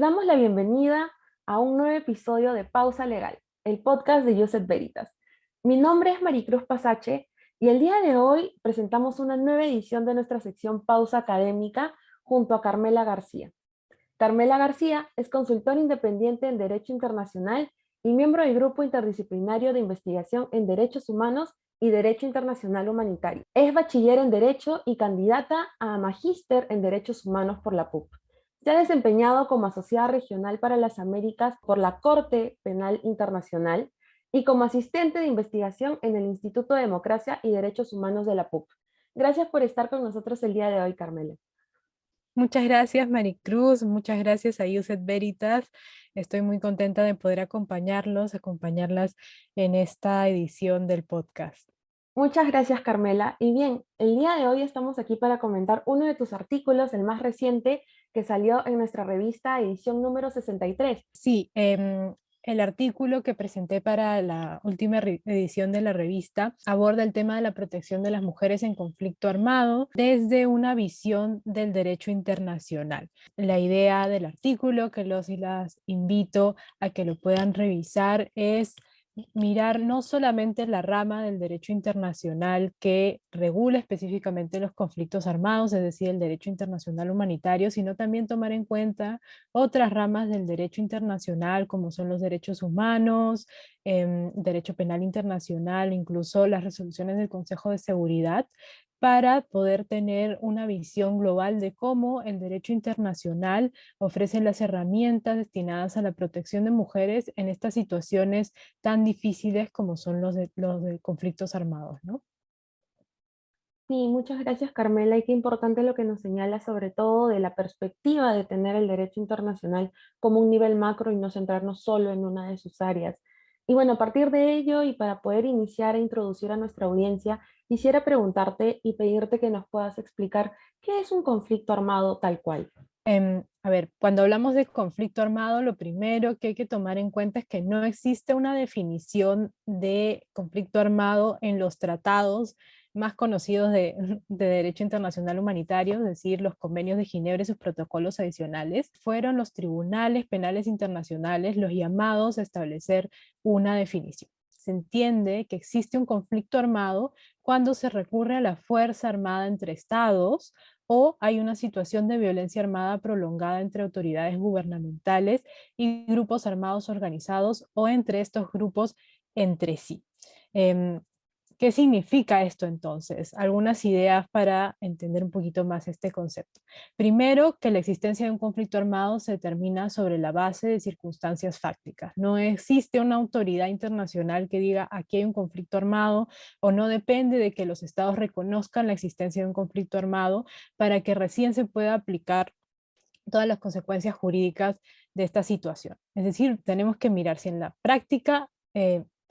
Les damos la bienvenida a un nuevo episodio de Pausa Legal, el podcast de Joseph Veritas. Mi nombre es Maricruz Pasache y el día de hoy presentamos una nueva edición de nuestra sección Pausa Académica junto a Carmela García. Carmela García es consultora independiente en Derecho Internacional y miembro del Grupo Interdisciplinario de Investigación en Derechos Humanos y Derecho Internacional Humanitario. Es bachiller en Derecho y candidata a magíster en Derechos Humanos por la PUC. Se ha desempeñado como asociada regional para las Américas por la Corte Penal Internacional y como asistente de investigación en el Instituto de Democracia y Derechos Humanos de la PUC. Gracias por estar con nosotros el día de hoy, Carmela. Muchas gracias, Maricruz. Muchas gracias a Joseph Veritas. Estoy muy contenta de poder acompañarlas en esta edición del podcast. Muchas gracias, Carmela. Y bien, el día de hoy estamos aquí para comentar uno de tus artículos, el más reciente, que salió en nuestra revista edición número 63. Sí, el artículo que presenté para la última edición de la revista aborda el tema de la protección de las mujeres en conflicto armado desde una visión del derecho internacional. La idea del artículo, que los y las invito a que lo puedan revisar, es mirar no solamente la rama del derecho internacional que regula específicamente los conflictos armados, es decir, el derecho internacional humanitario, sino también tomar en cuenta otras ramas del derecho internacional, como son los derechos humanos, derecho penal internacional, incluso las resoluciones del Consejo de Seguridad, para poder tener una visión global de cómo el derecho internacional ofrece las herramientas destinadas a la protección de mujeres en estas situaciones tan difíciles como son los de conflictos armados, ¿no? Sí, muchas gracias, Carmela. Y qué importante lo que nos señala, sobre todo de la perspectiva de tener el derecho internacional como un nivel macro y no centrarnos solo en una de sus áreas. Y bueno, a partir de ello y para poder iniciar e introducir a nuestra audiencia, quisiera preguntarte y pedirte que nos puedas explicar qué es un conflicto armado tal cual. A ver, cuando hablamos de conflicto armado, lo primero que hay que tomar en cuenta es que no existe una definición de conflicto armado en los tratados más conocidos de derecho internacional humanitario, es decir, los convenios de Ginebra y sus protocolos adicionales. Fueron los tribunales penales internacionales los llamados a establecer una definición. Se entiende que existe un conflicto armado cuando se recurre a la fuerza armada entre estados o hay una situación de violencia armada prolongada entre autoridades gubernamentales y grupos armados organizados o entre estos grupos entre sí. Em, ¿Qué significa esto entonces? Algunas ideas para entender un poquito más este concepto. Primero, que la existencia de un conflicto armado se determina sobre la base de circunstancias fácticas. No existe una autoridad internacional que diga aquí hay un conflicto armado, o no depende de que los estados reconozcan la existencia de un conflicto armado para que recién se pueda aplicar todas las consecuencias jurídicas de esta situación. Es decir, tenemos que mirar si en la práctica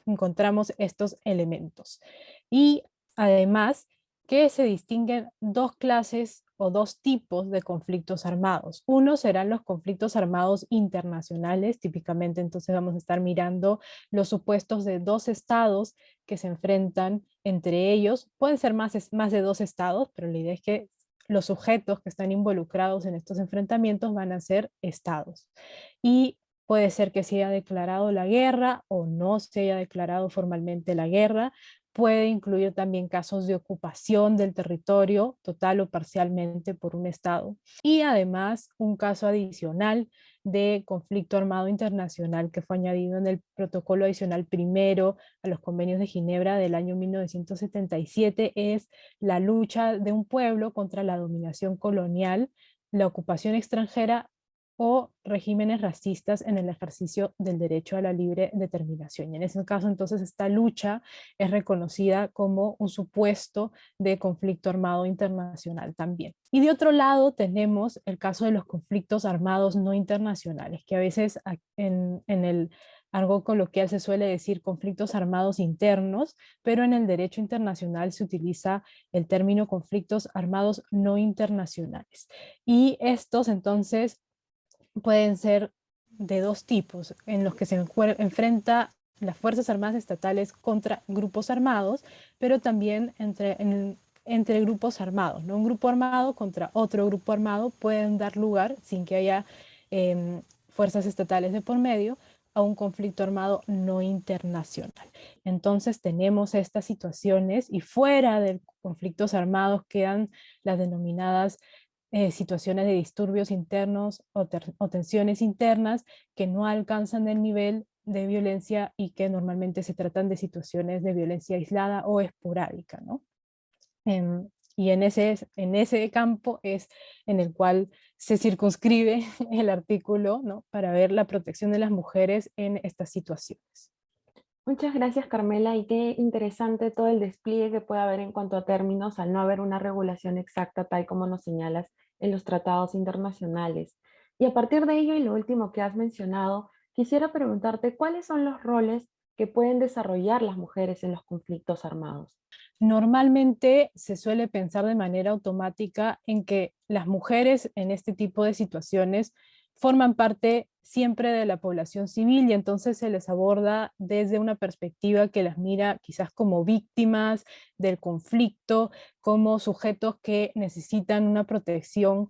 encontramos estos elementos. Y además que se distinguen dos clases o dos tipos de conflictos armados. Uno serán los conflictos armados internacionales, típicamente entonces vamos a estar mirando los supuestos de dos estados que se enfrentan entre ellos. Pueden ser más de dos estados, pero la idea es que los sujetos que están involucrados en estos enfrentamientos van a ser estados. Y puede ser que se haya declarado la guerra o no se haya declarado formalmente la guerra. Puede incluir también casos de ocupación del territorio total o parcialmente por un estado. Y además un caso adicional de conflicto armado internacional que fue añadido en el protocolo adicional primero a los convenios de Ginebra del año 1977 es la lucha de un pueblo contra la dominación colonial, la ocupación extranjera o regímenes racistas en el ejercicio del derecho a la libre determinación. Y en ese caso, entonces, esta lucha es reconocida como un supuesto de conflicto armado internacional también. Y de otro lado tenemos el caso de los conflictos armados no internacionales, que a veces en el algo coloquial se suele decir conflictos armados internos, pero en el derecho internacional se utiliza el término conflictos armados no internacionales. Y estos entonces pueden ser de dos tipos, en los que se enfrenta las Fuerzas Armadas estatales contra grupos armados, pero también entre grupos armados, ¿no? Un grupo armado contra otro grupo armado pueden dar lugar, sin que haya fuerzas estatales de por medio a un conflicto armado no internacional. Entonces tenemos estas situaciones y fuera de conflictos armados quedan las denominadas situaciones de disturbios internos o tensiones internas que no alcanzan el nivel de violencia y que normalmente se tratan de situaciones de violencia aislada o esporádica, ¿no? Y en ese campo es en el cual se circunscribe el artículo, ¿no? Para ver la protección de las mujeres en estas situaciones. Muchas gracias, Carmela, y qué interesante todo el despliegue que puede haber en cuanto a términos al no haber una regulación exacta, tal como nos señalas en los tratados internacionales. Y a partir de ello, y lo último que has mencionado, quisiera preguntarte cuáles son los roles que pueden desarrollar las mujeres en los conflictos armados. Normalmente se suele pensar de manera automática en que las mujeres en este tipo de situaciones forman parte siempre de la población civil y entonces se les aborda desde una perspectiva que las mira quizás como víctimas del conflicto, como sujetos que necesitan una protección.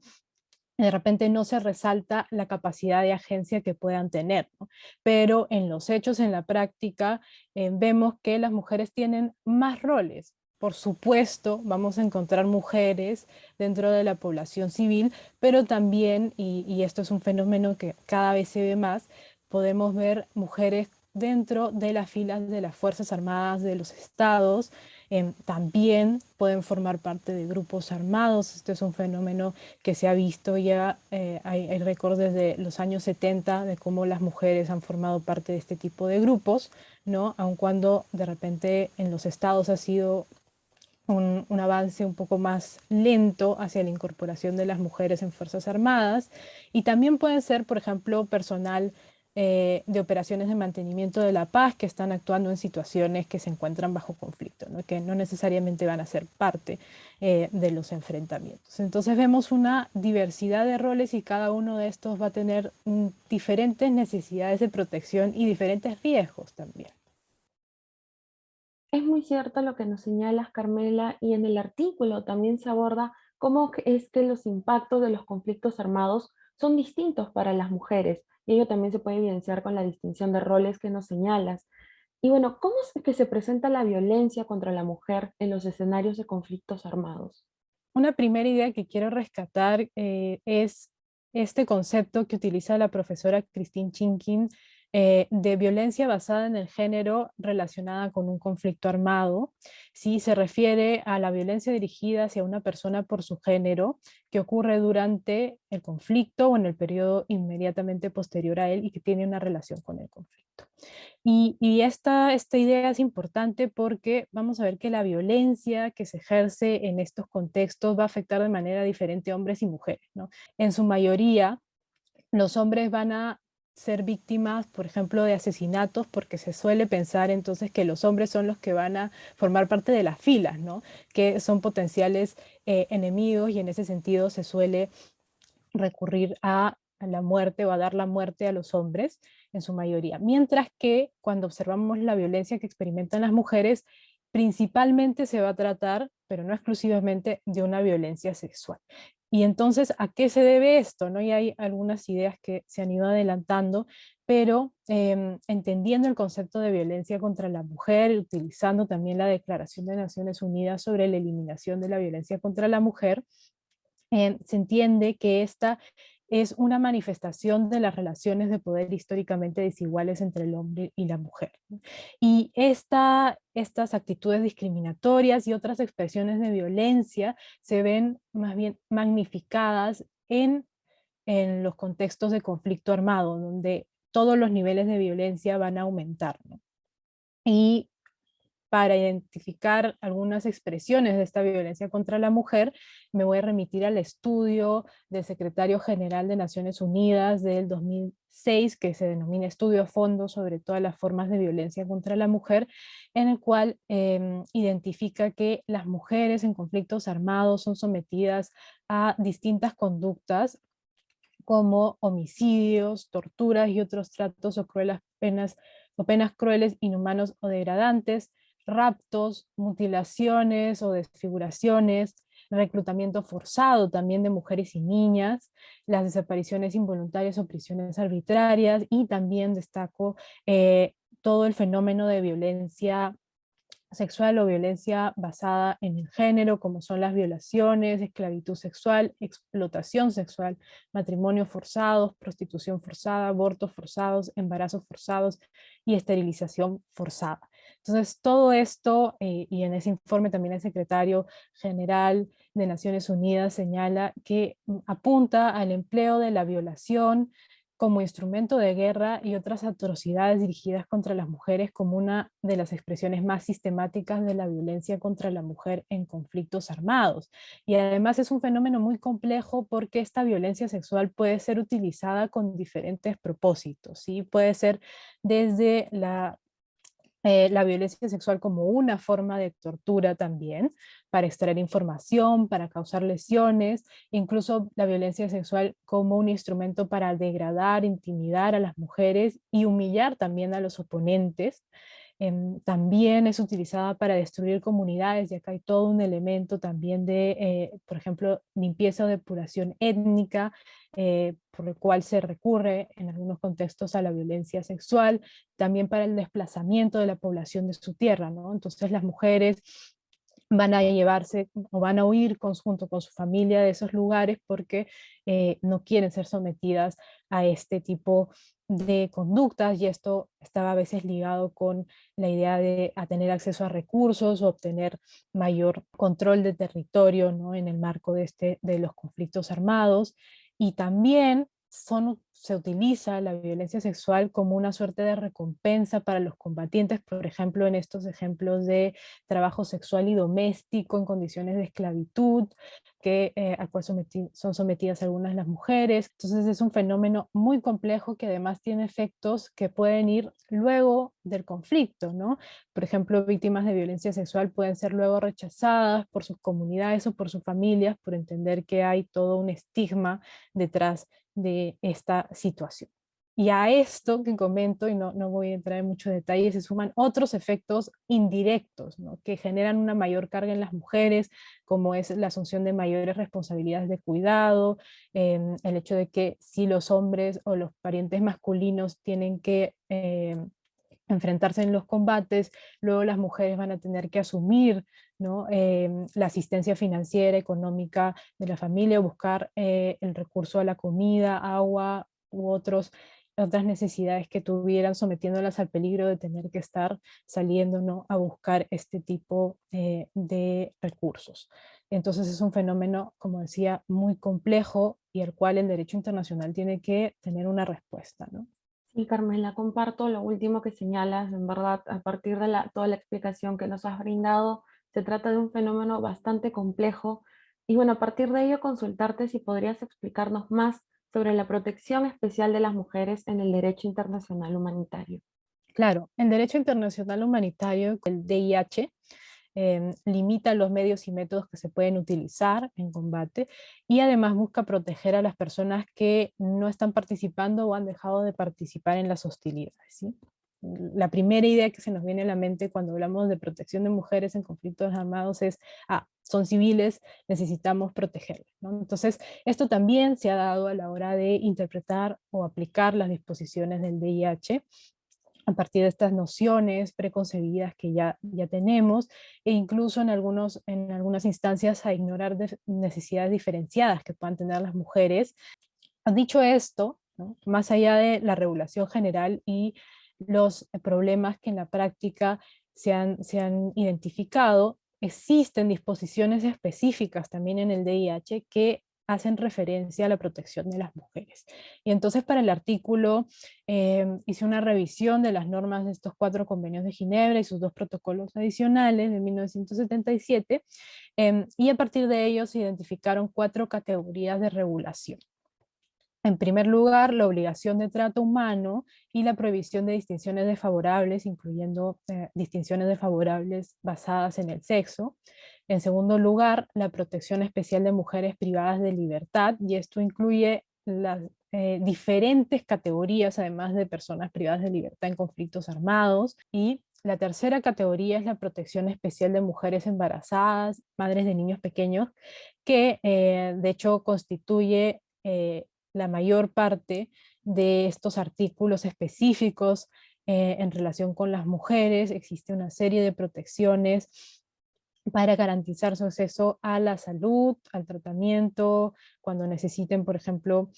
De repente no se resalta la capacidad de agencia que puedan tener, ¿no? Pero en los hechos, en la práctica, vemos que las mujeres tienen más roles. Por supuesto, vamos a encontrar mujeres dentro de la población civil, pero también, y esto es un fenómeno que cada vez se ve más, podemos ver mujeres dentro de las filas de las Fuerzas Armadas de los estados, también pueden formar parte de grupos armados. Este es un fenómeno que se ha visto ya, hay récords desde los años 70 de cómo las mujeres han formado parte de este tipo de grupos, ¿no? Aun cuando de repente en los estados ha sido un avance un poco más lento hacia la incorporación de las mujeres en Fuerzas Armadas, y también pueden ser, por ejemplo, personal de operaciones de mantenimiento de la paz que están actuando en situaciones que se encuentran bajo conflicto, ¿no? Que no necesariamente van a ser parte de los enfrentamientos. Entonces vemos una diversidad de roles y cada uno de estos va a tener diferentes necesidades de protección y diferentes riesgos también. Es muy cierto lo que nos señalas, Carmela, y en el artículo también se aborda es que los impactos de los conflictos armados son distintos para las mujeres, y ello también se puede evidenciar con la distinción de roles que nos señalas. Y bueno, ¿cómo es que se presenta la violencia contra la mujer en los escenarios de conflictos armados? Una primera idea que quiero rescatar es este concepto que utiliza la profesora Christine Chinkin de violencia basada en el género relacionada con un conflicto armado. Sí, se refiere a la violencia dirigida hacia una persona por su género que ocurre durante el conflicto o en el periodo inmediatamente posterior a él y que tiene una relación con el conflicto. Y esta idea es importante porque vamos a ver que la violencia que se ejerce en estos contextos va a afectar de manera diferente a hombres y mujeres, ¿no? En su mayoría, los hombres van a ser víctimas, por ejemplo, de asesinatos, porque se suele pensar entonces que los hombres son los que van a formar parte de las filas, ¿no? Que son potenciales enemigos y en ese sentido se suele recurrir a la muerte o a dar la muerte a los hombres en su mayoría. Mientras que cuando observamos la violencia que experimentan las mujeres, principalmente se va a tratar, pero no exclusivamente, de una violencia sexual. Y entonces, ¿a qué se debe esto? ¿No? Y hay algunas ideas que se han ido adelantando, pero entendiendo el concepto de violencia contra la mujer, utilizando también la Declaración de Naciones Unidas sobre la eliminación de la violencia contra la mujer, se entiende que esta es una manifestación de las relaciones de poder históricamente desiguales entre el hombre y la mujer, ¿no? Y estas actitudes discriminatorias y otras expresiones de violencia se ven más bien magnificadas en los contextos de conflicto armado, donde todos los niveles de violencia van a aumentar, ¿no? Y para identificar algunas expresiones de esta violencia contra la mujer, me voy a remitir al estudio del secretario general de Naciones Unidas del 2006, que se denomina Estudio a Fondo sobre todas las formas de violencia contra la mujer, en el cual identifica que las mujeres en conflictos armados son sometidas a distintas conductas como homicidios, torturas y otros tratos o penas crueles, inhumanos o degradantes, raptos, mutilaciones o desfiguraciones, reclutamiento forzado también de mujeres y niñas, las desapariciones involuntarias o prisiones arbitrarias, y también destaco todo el fenómeno de violencia sexual o violencia basada en el género, como son las violaciones, esclavitud sexual, explotación sexual, matrimonio forzados, prostitución forzada, abortos forzados, embarazos forzados y esterilización forzada. Entonces, todo esto, y en ese informe también el secretario general de Naciones Unidas señala que apunta al empleo de la violación como instrumento de guerra y otras atrocidades dirigidas contra las mujeres como una de las expresiones más sistemáticas de la violencia contra la mujer en conflictos armados. Y además es un fenómeno muy complejo porque esta violencia sexual puede ser utilizada con diferentes propósitos, ¿sí? Puede ser desde la violencia sexual como una forma de tortura también, para extraer información, para causar lesiones, incluso la violencia sexual como un instrumento para degradar, intimidar a las mujeres y humillar también a los oponentes. También es utilizada para destruir comunidades, y acá hay todo un elemento también de, por ejemplo, limpieza o depuración étnica, por el cual se recurre en algunos contextos a la violencia sexual, también para el desplazamiento de la población de su tierra, ¿no? Entonces las mujeres van a llevarse o van a huir junto con su familia de esos lugares porque no quieren ser sometidas a este tipo de conductas, y esto estaba a veces ligado con la idea de a tener acceso a recursos o obtener mayor control de territorio, ¿no? En el marco de los conflictos armados. Y también se utiliza la violencia sexual como una suerte de recompensa para los combatientes, por ejemplo, en estos ejemplos de trabajo sexual y doméstico en condiciones de esclavitud, al cual son sometidas algunas de las mujeres. Entonces es un fenómeno muy complejo que además tiene efectos que pueden ir luego del conflicto, ¿no? Por ejemplo, víctimas de violencia sexual pueden ser luego rechazadas por sus comunidades o por sus familias por entender que hay todo un estigma detrás de esta situación. Y a esto que comento, y no voy a entrar en muchos detalles, se suman otros efectos indirectos, ¿no? Que generan una mayor carga en las mujeres, como es la asunción de mayores responsabilidades de cuidado, el hecho de que si los hombres o los parientes masculinos tienen que enfrentarse en los combates, luego las mujeres van a tener que asumir, ¿no? La asistencia financiera, económica de la familia, buscar el recurso a la comida, agua u otras necesidades que tuvieran, sometiéndolas al peligro de tener que estar saliendo, ¿no? A buscar este tipo de recursos. Entonces es un fenómeno, como decía, muy complejo, y al cual el derecho internacional tiene que tener una respuesta, ¿no? Sí, Carmela, comparto lo último que señalas. En verdad, a partir de toda la explicación que nos has brindado, se trata de un fenómeno bastante complejo. Y bueno, a partir de ello, consultarte si podrías explicarnos más sobre la protección especial de las mujeres en el derecho internacional humanitario. Claro, el derecho internacional humanitario, el DIH, limita los medios y métodos que se pueden utilizar en combate, y además busca proteger a las personas que no están participando o han dejado de participar en las hostilidades, ¿sí? La primera idea que se nos viene a la mente cuando hablamos de protección de mujeres en conflictos armados es, son civiles, necesitamos protegerlas, ¿no? Entonces, esto también se ha dado a la hora de interpretar o aplicar las disposiciones del DIH, a partir de estas nociones preconcebidas que ya tenemos, e incluso en algunas instancias a ignorar necesidades diferenciadas que puedan tener las mujeres. Dicho esto, ¿no? Más allá de la regulación general y los problemas que en la práctica se han identificado, existen disposiciones específicas también en el DIH que hacen referencia a la protección de las mujeres. Y entonces para el artículo hice una revisión de las normas de estos 4 convenios de Ginebra y sus 2 protocolos adicionales de 1977, y a partir de ellos se identificaron 4 categorías de regulación. En primer lugar, la obligación de trato humano y la prohibición de distinciones desfavorables, incluyendo distinciones desfavorables basadas en el sexo. En segundo lugar, la protección especial de mujeres privadas de libertad, y esto incluye las diferentes categorías, además de personas privadas de libertad en conflictos armados. Y La tercera categoría es la protección especial de mujeres embarazadas, madres de niños pequeños, que de hecho constituye la mayor parte de estos artículos específicos en relación con las mujeres. Existe una serie de protecciones para garantizar su acceso a la salud, al tratamiento, cuando necesiten, por ejemplo,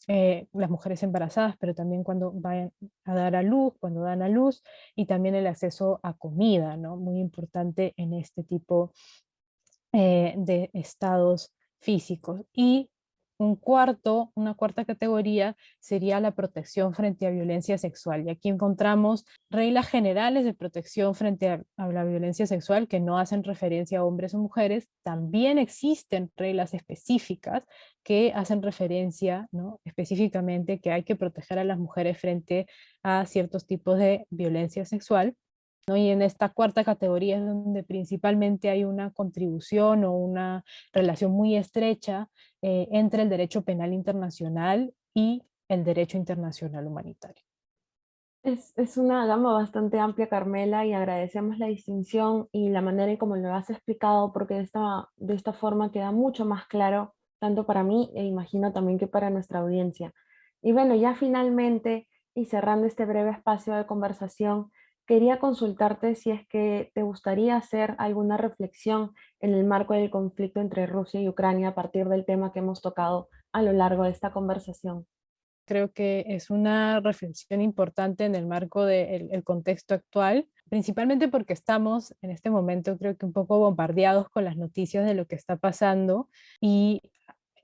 las mujeres embarazadas, pero también cuando vayan a dar a luz, cuando dan a luz, y también el acceso a comida, ¿no? Muy importante en este tipo de estados físicos. Y una cuarta categoría sería la protección frente a violencia sexual. Y aquí encontramos reglas generales de protección frente a la violencia sexual que no hacen referencia a hombres o mujeres. También existen reglas específicas que hacen referencia, ¿no?, específicamente que hay que proteger a las mujeres frente a ciertos tipos de violencia sexual, ¿no? Y en esta cuarta categoría es donde principalmente hay una contribución o una relación muy estrecha entre el derecho penal internacional y el derecho internacional humanitario. Es una gama bastante amplia, Carmela, y agradecemos la distinción y la manera en cómo lo has explicado, porque de esta forma queda mucho más claro, tanto para mí e imagino también que para nuestra audiencia. Y bueno, ya finalmente, y cerrando este breve espacio de conversación, quería consultarte si es que te gustaría hacer alguna reflexión en el marco del conflicto entre Rusia y Ucrania a partir del tema que hemos tocado a lo largo de esta conversación. Creo que es una reflexión importante en el marco del el contexto actual, principalmente porque estamos en este momento, creo que un poco bombardeados con las noticias de lo que está pasando, y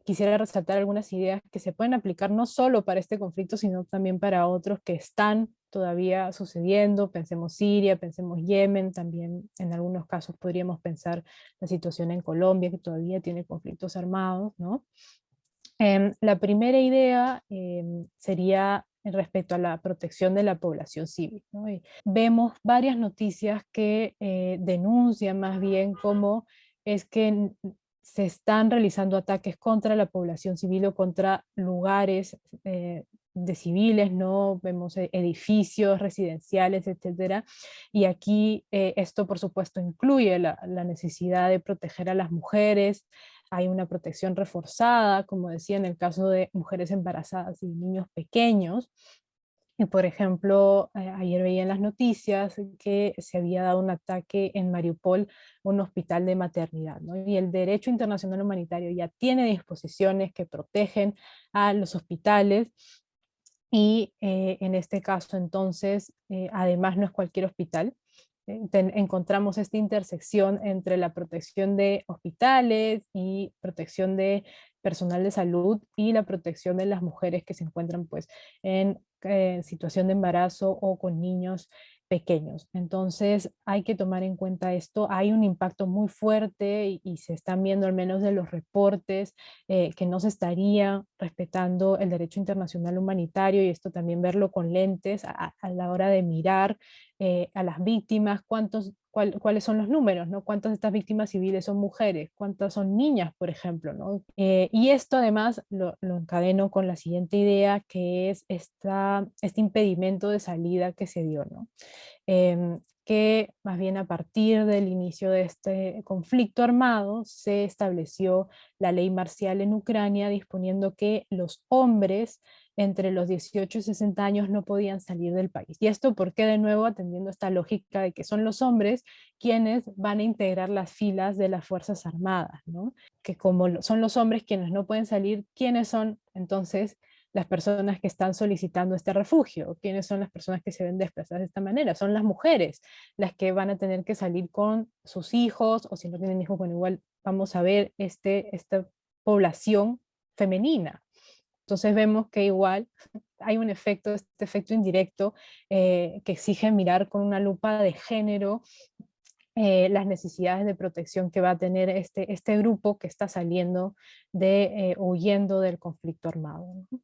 quisiera resaltar algunas ideas que se pueden aplicar no solo para este conflicto, sino también para otros que están todavía sucediendo. Pensemos Siria, pensemos Yemen, también en algunos casos podríamos pensar la situación en Colombia, que todavía tiene conflictos armados, ¿no? La primera idea sería respecto a la protección de la población civil, ¿no? Y vemos varias noticias que denuncian más bien cómo es que se están realizando ataques contra la población civil o contra lugares de civiles, ¿no? Vemos edificios residenciales, etcétera. Y aquí esto, por supuesto, incluye la necesidad de proteger a las mujeres. Hay una protección reforzada, como decía, en el caso de mujeres embarazadas y niños pequeños. Y por ejemplo, ayer veía en las noticias que se había dado un ataque en Mariupol, un hospital de maternidad, ¿no? Y el derecho internacional humanitario ya tiene disposiciones que protegen a los hospitales, y en este caso entonces, además no es cualquier hospital. Encontramos esta intersección entre la protección de hospitales y protección de personal de salud y la protección de las mujeres que se encuentran pues en situación de embarazo o con niños pequeños. Entonces hay que tomar en cuenta esto. Hay un impacto muy fuerte y se están viendo al menos de los reportes que no se estaría respetando el derecho internacional humanitario, y esto también verlo con lentes a la hora de mirar a las víctimas, cuáles son los números, ¿no? ¿Cuántas de estas víctimas civiles son mujeres? ¿Cuántas son niñas, por ejemplo, ¿no? Y esto además lo encadeno con la siguiente idea, que es este impedimento de salida que se dio, ¿no? Que más bien a partir del inicio de este conflicto armado se estableció la ley marcial en Ucrania, disponiendo que los hombres entre los 18 y 60 años no podían salir del país. Y esto porque, de nuevo, atendiendo esta lógica de que son los hombres quienes van a integrar las filas de las Fuerzas Armadas, ¿no? Que como son los hombres quienes no pueden salir, ¿quiénes son entonces las personas que están solicitando este refugio? ¿Quiénes son las personas que se ven desplazadas de esta manera? Son las mujeres las que van a tener que salir con sus hijos, o si no tienen hijos, bueno, igual vamos a ver esta población femenina. Entonces vemos que igual hay un efecto, este efecto indirecto, que exige mirar con una lupa de género las necesidades de protección que va a tener este grupo que está saliendo huyendo del conflicto armado, ¿no?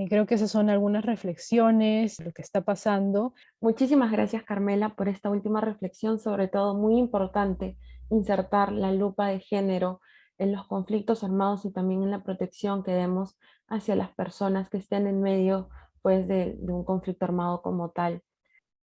Creo que esas son algunas reflexiones, lo que está pasando. Muchísimas gracias, Carmela, por esta última reflexión, sobre todo muy importante, insertar la lupa de género en los conflictos armados y también en la protección que demos hacia las personas que estén en medio, pues, de un conflicto armado como tal.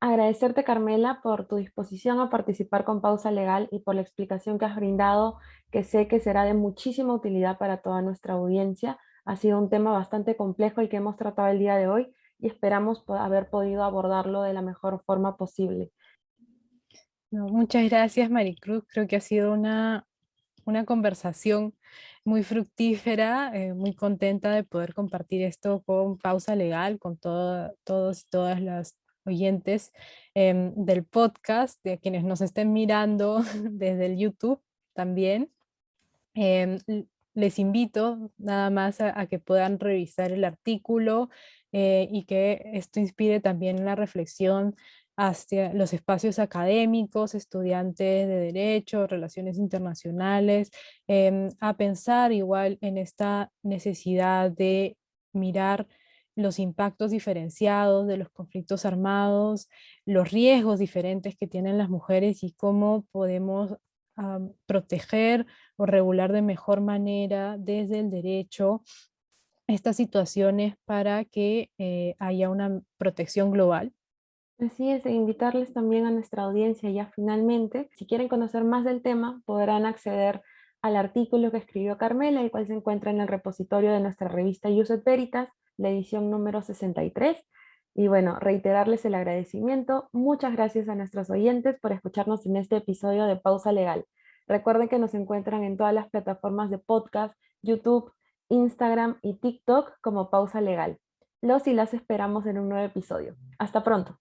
Agradecerte, Carmela, por tu disposición a participar con Pausa Legal y por la explicación que has brindado, que sé que será de muchísima utilidad para toda nuestra audiencia. Ha sido un tema bastante complejo el que hemos tratado el día de hoy y esperamos haber podido abordarlo de la mejor forma posible. No, muchas gracias, Maricruz. Creo que ha sido una conversación muy fructífera, muy contenta de poder compartir esto con Pausa Legal, con todos y todas las oyentes del podcast, de quienes nos estén mirando desde el YouTube también. Les invito nada más a que puedan revisar el artículo y que esto inspire también la reflexión hacia los espacios académicos, estudiantes de derecho, relaciones internacionales, a pensar igual en esta necesidad de mirar los impactos diferenciados de los conflictos armados, los riesgos diferentes que tienen las mujeres y cómo podemos proteger o regular de mejor manera desde el derecho estas situaciones para que haya una protección global. Así es, e invitarles también a nuestra audiencia ya finalmente, si quieren conocer más del tema, podrán acceder al artículo que escribió Carmela, el cual se encuentra en el repositorio de nuestra revista Iused Veritas, la edición número 63. Y bueno, reiterarles el agradecimiento. Muchas gracias a nuestros oyentes por escucharnos en este episodio de Pausa Legal. Recuerden que nos encuentran en todas las plataformas de podcast, YouTube, Instagram y TikTok como Pausa Legal. Los y las esperamos en un nuevo episodio. Hasta pronto.